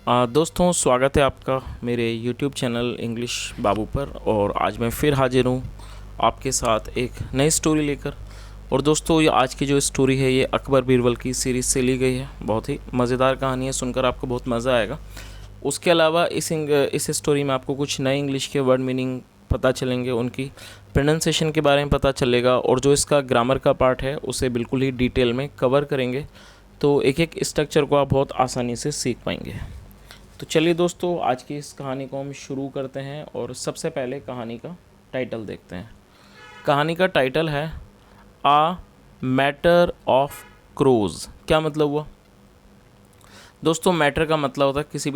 दोस्तों, स्वागत है आपका मेरे YouTube चैनल इंग्लिश बाबू पर। और आज मैं फिर हाजिर हूँ आपके साथ एक नई स्टोरी लेकर। और दोस्तों, ये आज की जो स्टोरी है ये अकबर बीरबल की सीरीज़ से ली गई है। बहुत ही मज़ेदार कहानी है, सुनकर आपको बहुत मज़ा आएगा। उसके अलावा इस स्टोरी में आपको कुछ नए इंग्लिश के वर्ड मीनिंग पता चलेंगे, उनकी प्रोनाउंसिएशन के बारे में पता चलेगा, और जो इसका ग्रामर का पार्ट है उसे बिल्कुल ही डिटेल में कवर करेंगे। तो एक एक स्ट्रक्चर को आप बहुत आसानी से सीख पाएंगे। तो चलिए दोस्तों, आज की इस कहानी को हम शुरू करते हैं। और सबसे पहले कहानी का टाइटल देखते हैं। कहानी का टाइटल है आ मैटर ऑफ क्रोज। क्या मतलब हुआ दोस्तों? मैटर का मतलब होता है किसी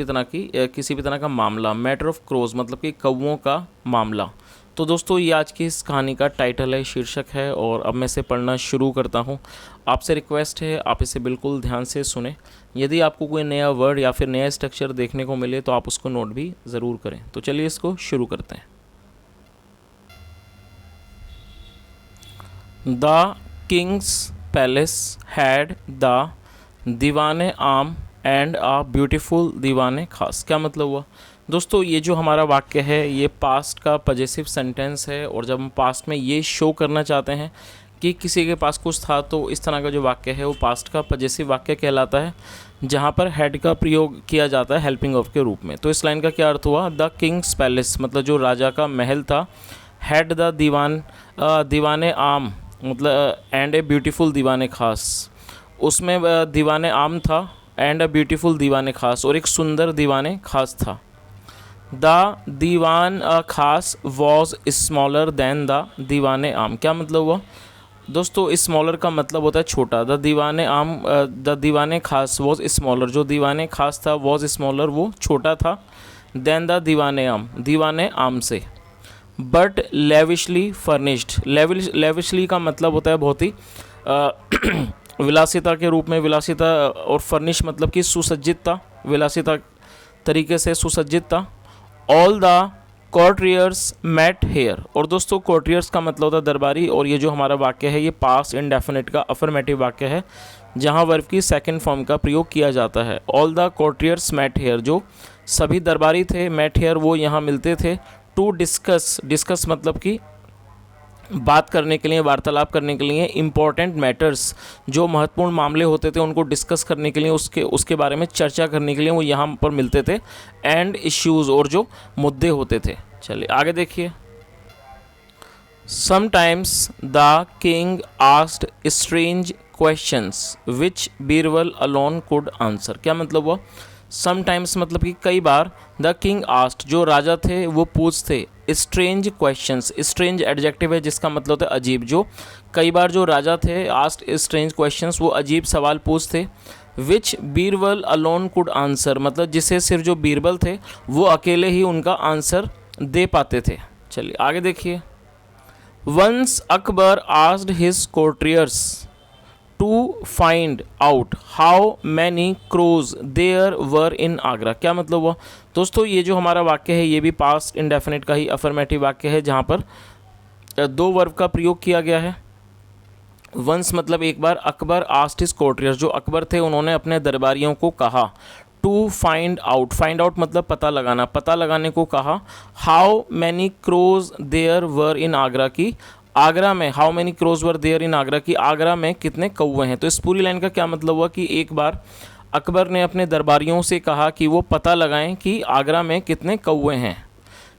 भी तरह का मामला। मैटर ऑफ क्रोज मतलब कि कौवों का मामला। तो दोस्तों, ये आज की इस कहानी का टाइटल है, शीर्षक है। और अब मैं इसे पढ़ना शुरू करता हूँ। आपसे रिक्वेस्ट है, आप इसे बिल्कुल ध्यान से सुने। यदि आपको कोई नया वर्ड या फिर नया स्ट्रक्चर देखने को मिले तो आप उसको नोट भी ज़रूर करें। तो चलिए इसको शुरू करते हैं। The Kings palace had the दीवाने आम एंड आ ब्यूटीफुल दीवाने खास। क्या मतलब हुआ दोस्तों? ये जो हमारा वाक्य है ये पास्ट का पॉजेसिव सेंटेंस है। और जब हम पास्ट में ये शो करना चाहते हैं कि किसी के पास कुछ था, तो इस तरह का जो वाक्य है वो पास्ट का पॉजेसिव वाक्य कहलाता है, जहाँ पर हैड का प्रयोग किया जाता है हेल्पिंग ऑफ के रूप में। तो इस लाइन का क्या अर्थ हुआ? द किंग्स पैलेस मतलब जो राजा का महल था, हैड द दीवाने आम मतलब एंड ए ब्यूटीफुल दीवाने खास। उसमें दीवाने आम था एंड अ ब्यूटीफुल दीवाने खास, और एक सुंदर दीवाने खास था। द दीवान खास वॉज स्मॉलर दैन द दीवाने आम। क्या मतलब हुआ दोस्तों? स्मॉलर का मतलब होता है छोटा। द दीवाने खास वॉज स्मॉलर, जो दीवाने खास था वॉज स्मॉलर, वो छोटा था। दैन द दीवाने आम से। But lavishly furnished. लेविशली का मतलब होता है बहुत ही विलासिता के रूप में, विलासिता। और फर्निश मतलब कि सुसज्जित था, विलासिता तरीके से सुसज्जित था। All the courtiers met here. और दोस्तों, कोर्टियर्स का मतलब होता है दरबारी। और ये जो हमारा वाक्य है ये पास्ट इंडेफिनिट का अफर्मेटिव वाक्य है, जहाँ वर्ब की सेकंड फॉर्म का प्रयोग किया जाता है। All the courtiers met here, जो सभी दरबारी थे, मेट हेयर वो यहाँ मिलते थे। टू डिस्कस मतलब कि बात करने के लिए, वार्तालाप करने के लिए। इम्पॉर्टेंट मैटर्स, जो महत्वपूर्ण मामले होते थे उनको डिस्कस करने के लिए, उसके बारे में चर्चा करने के लिए वो यहाँ पर मिलते थे। एंड इश्यूज़, और जो मुद्दे होते थे। चलिए आगे देखिए। Sometimes the king asked strange questions which Birbal alone could answer. क्या मतलब हुआ? समटाइम्स मतलब कि कई बार। द किंग आस्क्ड, जो राजा थे वो पूछते। स्ट्रेंज क्वेश्चंस, स्ट्रेंज एडजेक्टिव है जिसका मतलब होता है अजीब। जो कई बार जो राजा थे आस्क्ड स्ट्रेंज क्वेश्चंस, वो अजीब सवाल पूछते। विच बीरबल अलोन कुड आंसर मतलब जिसे सिर्फ जो बीरबल थे वो अकेले ही उनका आंसर दे पाते थे। चलिए आगे देखिए। Once Akbar asked his courtiers to find out how many crows there were in Agra. क्या मतलब हुआ दोस्तों? ये जो हमारा वाक्य है ये भी पास्ट इंडेफिनिट का ही अफर्मेटिव वाक्य है, जहाँ पर दो वर्ब का प्रयोग किया गया है। वंस मतलब एक बार। अकबर आस्क्ड हिज कोर्टियर्स, जो अकबर थे उन्होंने अपने दरबारियों को कहा। टू फाइंड आउट मतलब पता लगाना, पता लगाने को कहा। How many crows there were in Agra की, आगरा में how many crows were there in Agra की, आगरा में कितने कौवे हैं। तो इस पूरी लाइन का क्या मतलब हुआ कि एक बार अकबर ने अपने दरबारियों से कहा कि वो पता लगाएं कि आगरा में कितने कौवे हैं।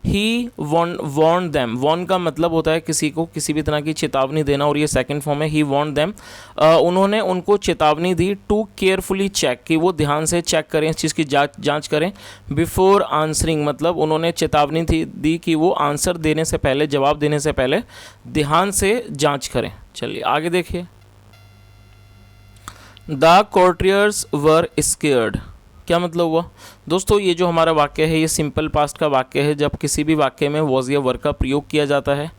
ही वॉर्न दैम। वॉर्न का मतलब होता है किसी को किसी भी तरह की चेतावनी देना, और ये सेकंड फॉर्म है। ही वॉर्न दैम, उन्होंने उनको चेतावनी दी। टू केयरफुली चेक, कि वो ध्यान से चेक करें, इस चीज़ की जांच करें। बिफोर आंसरिंग मतलब उन्होंने चेतावनी दी कि वो आंसर देने से पहले, जवाब देने से पहले ध्यान से जांच करें। चलिए आगे देखिए। The courtiers were scared. क्या मतलब हुआ दोस्तों? ये जो हमारा वाक्य है ये सिंपल पास्ट का वाक्य है, जब किसी भी वाक्य में वॉज या वर्ब का प्रयोग किया जाता है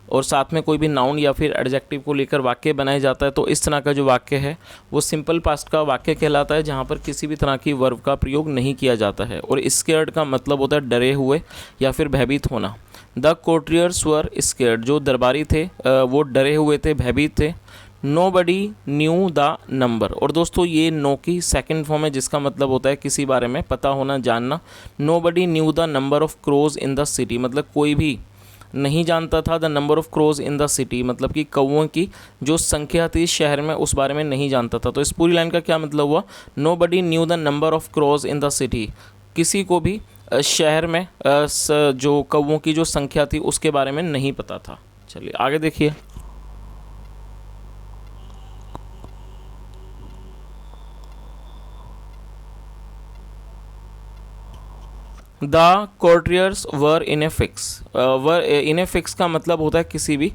और साथ में कोई भी नाउन या फिर एडजेक्टिव को लेकर वाक्य बनाया जाता है, तो इस तरह का जो वाक्य है वो सिंपल पास्ट का वाक्य कहलाता है, जहाँ पर किसी भी तरह की वर्ब का प्रयोग नहीं किया जाता है। और स्केयर्ड का मतलब होता है डरे हुए या फिर भयभीत होना। द कोर्टियर्स वर स्केयर्ड, जो दरबारी थे वो डरे हुए थे, भयभीत थे। Nobody knew the number. और दोस्तों ये नो की सेकंड फॉर्म है जिसका मतलब होता है किसी बारे में पता होना, जानना। Nobody knew the number of crows in the city, मतलब कोई भी नहीं जानता था the number of crows in the city, मतलब कि कौओं की जो संख्या थी शहर में उस बारे में नहीं जानता था। तो इस पूरी लाइन का क्या मतलब हुआ, nobody knew the number of crows in the city, किसी को भी शहर में जो कौओं की जो संख्या थी उसके बारे में नहीं पता था। चलिए आगे देखिए। The courtiers were in a fix, were in a fix का मतलब होता है किसी भी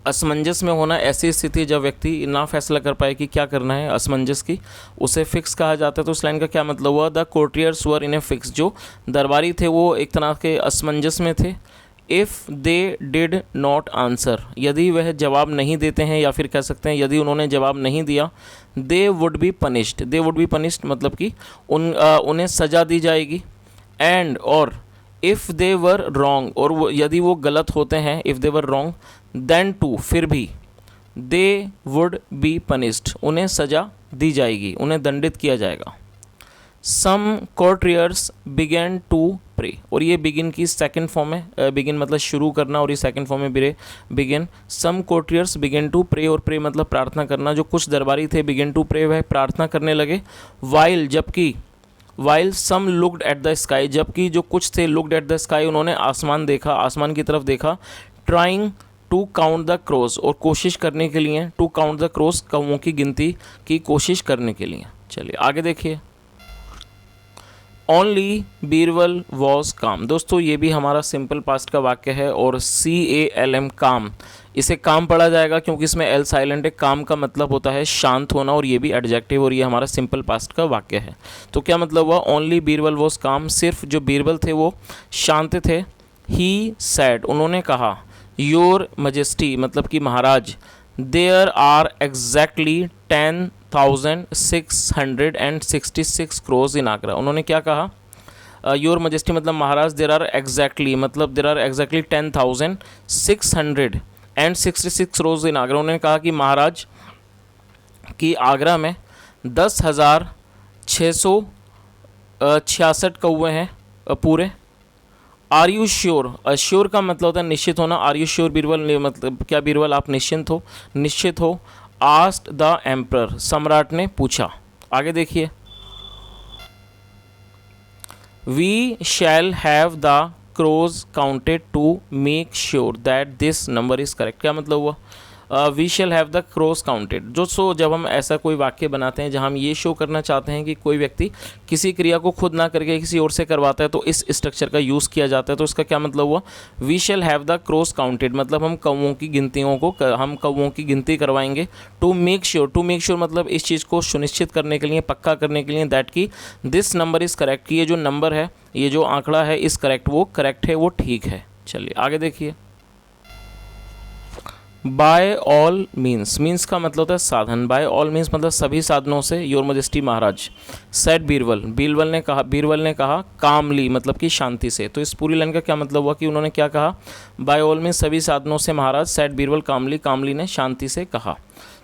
असमंजस में होना, ऐसी स्थिति जब व्यक्ति ना फैसला कर पाए कि क्या करना है, असमंजस की, उसे फिक्स कहा जाता है। तो इस लाइन का क्या मतलब हुआ, the courtiers were in a fix, जो दरबारी थे वो एक तरह के असमंजस में थे। If they did not answer, यदि वह जवाब नहीं देते हैं, या फिर कह सकते हैं यदि उन्होंने जवाब नहीं दिया, they would be punished, they would be punished मतलब कि उन्हें सज़ा दी जाएगी। एंड और इफ़ दे वर रॉन्ग, और यदि वो गलत होते हैं, if they were wrong, then too फिर भी, दे वुड बी पनिश्ड, उन्हें सज़ा दी जाएगी, उन्हें दंडित किया जाएगा। सम कोर्टियर्स बिगेन टू प्रे, और ये बिगिन की सेकंड फॉर्म है, बिगिन मतलब शुरू करना, और ये सेकंड फॉर्म है begin. Some courtiers began to pray, और प्रे मतलब प्रार्थना करना, जो कुछ दरबारी थे बिगिन टू प्रे, वह प्रार्थना करने लगे। वाइल जबकि, while some looked at the sky, जबकि जो कुछ थे लुक्ड एट द स्काई, उन्होंने आसमान देखा, आसमान की तरफ देखा। Trying to count the crows, और कोशिश करने के लिए, टू काउंट द क्रोज कौओं की गिनती की कोशिश करने के लिए। चलिए आगे देखिए। ओनली बीरबल वॉज काम, दोस्तों ये भी हमारा सिंपल पास्ट का वाक्य है, और CALM काम, इसे काम पढ़ा जाएगा क्योंकि इसमें एल साइलेंट है। काम का मतलब होता है शांत होना, और ये भी एडजेक्टिव, और ये हमारा सिंपल पास्ट का वाक्य है। तो क्या मतलब हुआ, ओनली बीरबल वॉज काम, सिर्फ जो बीरबल थे वो शांत थे। ही सैड, उन्होंने कहा। योर मजेस्टी मतलब कि महाराज। देयर आर एग्जैक्टली 10,666 क्रोज इन आगरा, उन्होंने क्या कहा, योर मजेस्टी मतलब महाराज, देर आर एग्जैक्टली मतलब देर आर एग्जैक्टली 10,666 क्रोज इन आगरा, उन्होंने कहा कि महाराज कि आगरा में 10,666 कौवे हैं पूरे। आर यू श्योर, श्योर का मतलब होता है निश्चित होना। आर यू श्योर बीरबल, मतलब क्या बीरबल आप निश्चिंत हो, निश्चित हो। आस्क्ड द एम्परर, सम्राट ने पूछा। आगे देखिए। We shall have the crows counted to make sure that this number is correct, क्या मतलब हुआ, we shall have the crows counted, जो जब हम ऐसा कोई वाक्य बनाते हैं जहां हम ये शो करना चाहते हैं कि कोई व्यक्ति किसी क्रिया को खुद ना करके किसी और से करवाता है, तो इस स्ट्रक्चर का यूज़ किया जाता है। तो इसका क्या मतलब हुआ, we shall have the crows counted मतलब हम कौओं की गिनतियों को, हम कौओं की गिनती करवाएंगे। To make sure, to make sure मतलब इस चीज़ को सुनिश्चित करने के लिए, पक्का करने के लिए, दैट की दिस नंबर इज़ करेक्ट, कि ये जो नंबर है, ये जो आंकड़ा है इस करेक्ट, वो करेक्ट है, वो ठीक है। चलिए आगे देखिए। बाय ऑल मीन्स, मीन्स का मतलब होता है साधन। बाय ऑल मीन्स मतलब सभी साधनों से, your majesty Maharaj. Said Birbal, Birbal ने कहा कामली मतलब कि शांति से। तो इस पूरी लाइन का क्या मतलब हुआ कि उन्होंने क्या कहा, बाय ऑल मीन्स सभी साधनों से महाराज, सेड बीरबल कामली, कामली ने शांति से कहा।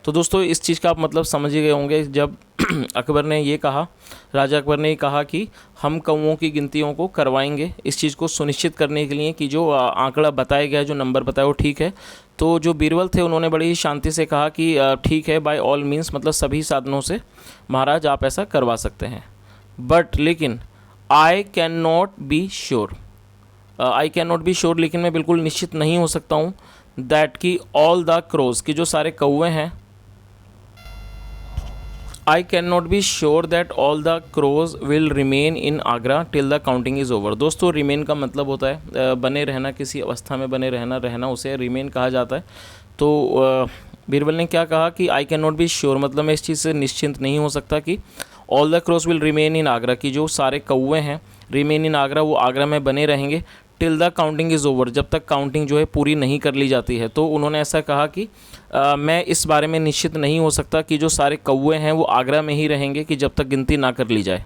तो दोस्तों इस चीज़ का आप मतलब समझ ही गए होंगे, जब अकबर ने ये कहा, राजा अकबर ने ये कहा कि हम कौओं की गिनतियों को करवाएंगे, इस चीज़ को सुनिश्चित करने के लिए कि जो आंकड़ा बताया गया, जो नंबर बताया वो ठीक है। तो जो बीरबल थे उन्होंने बड़ी ही शांति से कहा कि ठीक है, बाय ऑल मीन्स मतलब सभी साधनों से महाराज आप ऐसा करवा सकते हैं। बट लेकिन आई can not be sure, I can not be sure लेकिन मैं बिल्कुल निश्चित नहीं हो सकता हूँ, दैट की ऑल द क्रोज की जो सारे कौवे हैं, I can not be sure that all the crows will remain in Agra till the counting is over. दोस्तों रिमेन का मतलब होता है बने रहना, किसी अवस्था में बने रहना उसे रिमेन कहा जाता है। तो बीरबल ने क्या कहा कि आई कैन नॉट बी श्योर मतलब मैं इस चीज़ से निश्चिंत नहीं हो सकता कि all the crows will remain in Agra, की जो सारे कौवे हैं रिमेन इन आगरा, वो आगरा में बने रहेंगे till the counting is over, जब तक काउंटिंग जो है पूरी नहीं कर ली जाती है। तो उन्होंने ऐसा कहा कि मैं इस बारे में निश्चित नहीं हो सकता कि जो सारे कौवे हैं वो आगरा में ही रहेंगे कि जब तक गिनती ना कर ली जाए।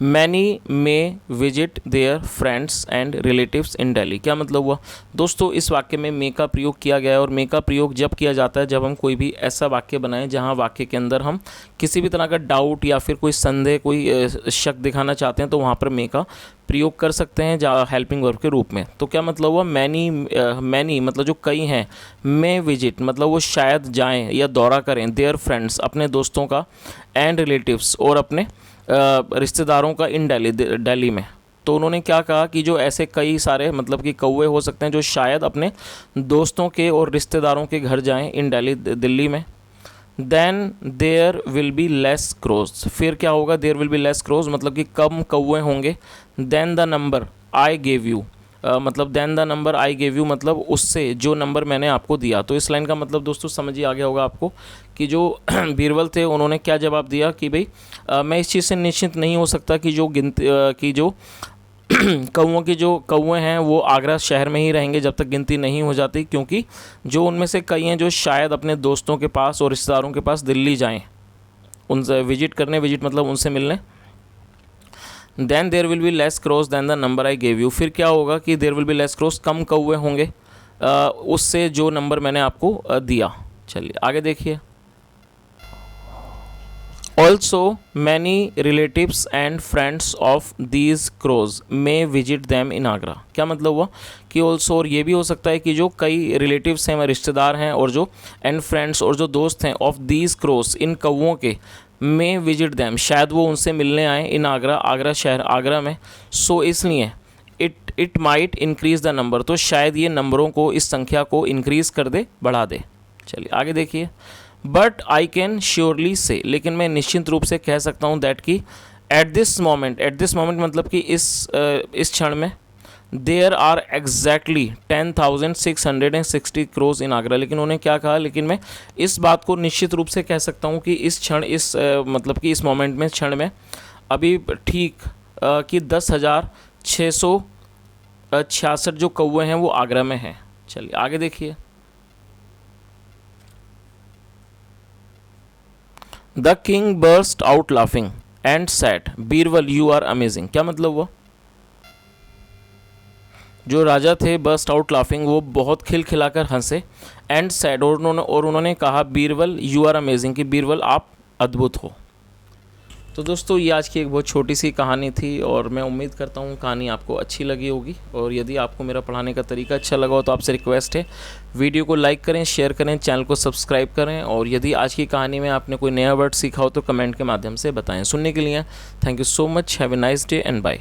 Many may visit their friends and relatives in Delhi. क्या मतलब हुआ दोस्तों, इस वाक्य में मे का प्रयोग किया गया है और मे का प्रयोग जब किया जाता है जब हम कोई भी ऐसा वाक्य बनाएं जहां वाक्य के अंदर हम किसी भी तरह का डाउट या फिर कोई संदेह, कोई शक दिखाना चाहते हैं, तो वहाँ पर मे का प्रयोग कर सकते हैं हेल्पिंग वर्ब के रूप में। तो क्या मतलब हुआ, मैनी मतलब जो कई हैं, मे विजिट मतलब वो शायद जाएं या दौरा करें, देयर फ्रेंड्स अपने दोस्तों का, एंड रिलेटिव्स और अपने रिश्तेदारों का, इन दिल्ली में। तो उन्होंने क्या कहा कि जो ऐसे कई सारे मतलब कि कौवे हो सकते हैं जो शायद अपने दोस्तों के और रिश्तेदारों के घर जाएं इन दिल्ली में। Then there will be less crows, फिर क्या होगा, there will be less crows मतलब कि कम कौवे होंगे। Then the number I gave you मतलब then the number I gave you मतलब उससे जो नंबर मैंने आपको दिया। तो इस लाइन का मतलब दोस्तों समझ ही आ गया होगा आपको कि जो बीरबल थे उन्होंने क्या जवाब दिया कि भाई मैं इस चीज़ से निश्चित नहीं हो सकता कि जो गिनती कि जो कौवे हैं वो आगरा शहर में ही रहेंगे जब तक गिनती नहीं हो जाती, क्योंकि जो उनमें से कई हैं जो शायद अपने दोस्तों के पास और रिश्तेदारों के पास दिल्ली जाएं उनसे विजिट करने, विजिट मतलब उनसे मिलने। Then there will be less crows then the number I gave you, फिर क्या होगा कि there will be less crows कम कौवे होंगे उससे जो नंबर मैंने आपको दिया। चलिए आगे देखिए। Also many relatives and friends of these crows may visit them in Agra. क्या मतलब हुआ कि ऑल्सो और ये भी हो सकता है कि जो कई रिलेटिव्स हैं, रिश्तेदार हैं, और जो एंड फ्रेंड्स और जो दोस्त हैं, ऑफ दीज क्रोज इन कौवों के, मे विजिट दैम शायद वो उनसे मिलने आए, इन आगरा आगरा शहर आगरा में। सो इसलिए it might increase the number, तो शायद ये नंबरों को, इस संख्या को इंक्रीज़ कर दे, बढ़ा दे। चलिए आगे देखिए। बट आई कैन श्योरली से, लेकिन मैं निश्चित रूप से कह सकता हूँ दैट कि एट दिस मोमेंट मतलब कि इस क्षण में देयर आर एग्जैक्टली 10,660 क्रोज इन आगरा। लेकिन उन्होंने क्या कहा, लेकिन मैं इस बात को निश्चित रूप से कह सकता हूँ कि इस क्षण मतलब कि इस मोमेंट में, क्षण में अभी ठीक कि 10,666 जो कौवे हैं वो आगरा में हैं। चलिए आगे देखिए। The king burst out laughing and said Birbal you are amazing. क्या मतलब हुआ, जो राजा थे बर्स्ट आउट लाफिंग वो बहुत खिलखिलाकर हंसे, एंड सेड और उन्होंने कहा बीरबल यू आर अमेजिंग कि बीरबल आप अद्भुत हो। तो दोस्तों ये आज की एक बहुत छोटी सी कहानी थी और मैं उम्मीद करता हूँ कहानी आपको अच्छी लगी होगी। और यदि आपको मेरा पढ़ाने का तरीका अच्छा लगा हो तो आपसे रिक्वेस्ट है वीडियो को लाइक करें, शेयर करें, चैनल को सब्सक्राइब करें। और यदि आज की कहानी में आपने कोई नया वर्ड सीखा हो तो कमेंट के माध्यम से बताएं। सुनने के लिए thank you so much, have a nice day and bye.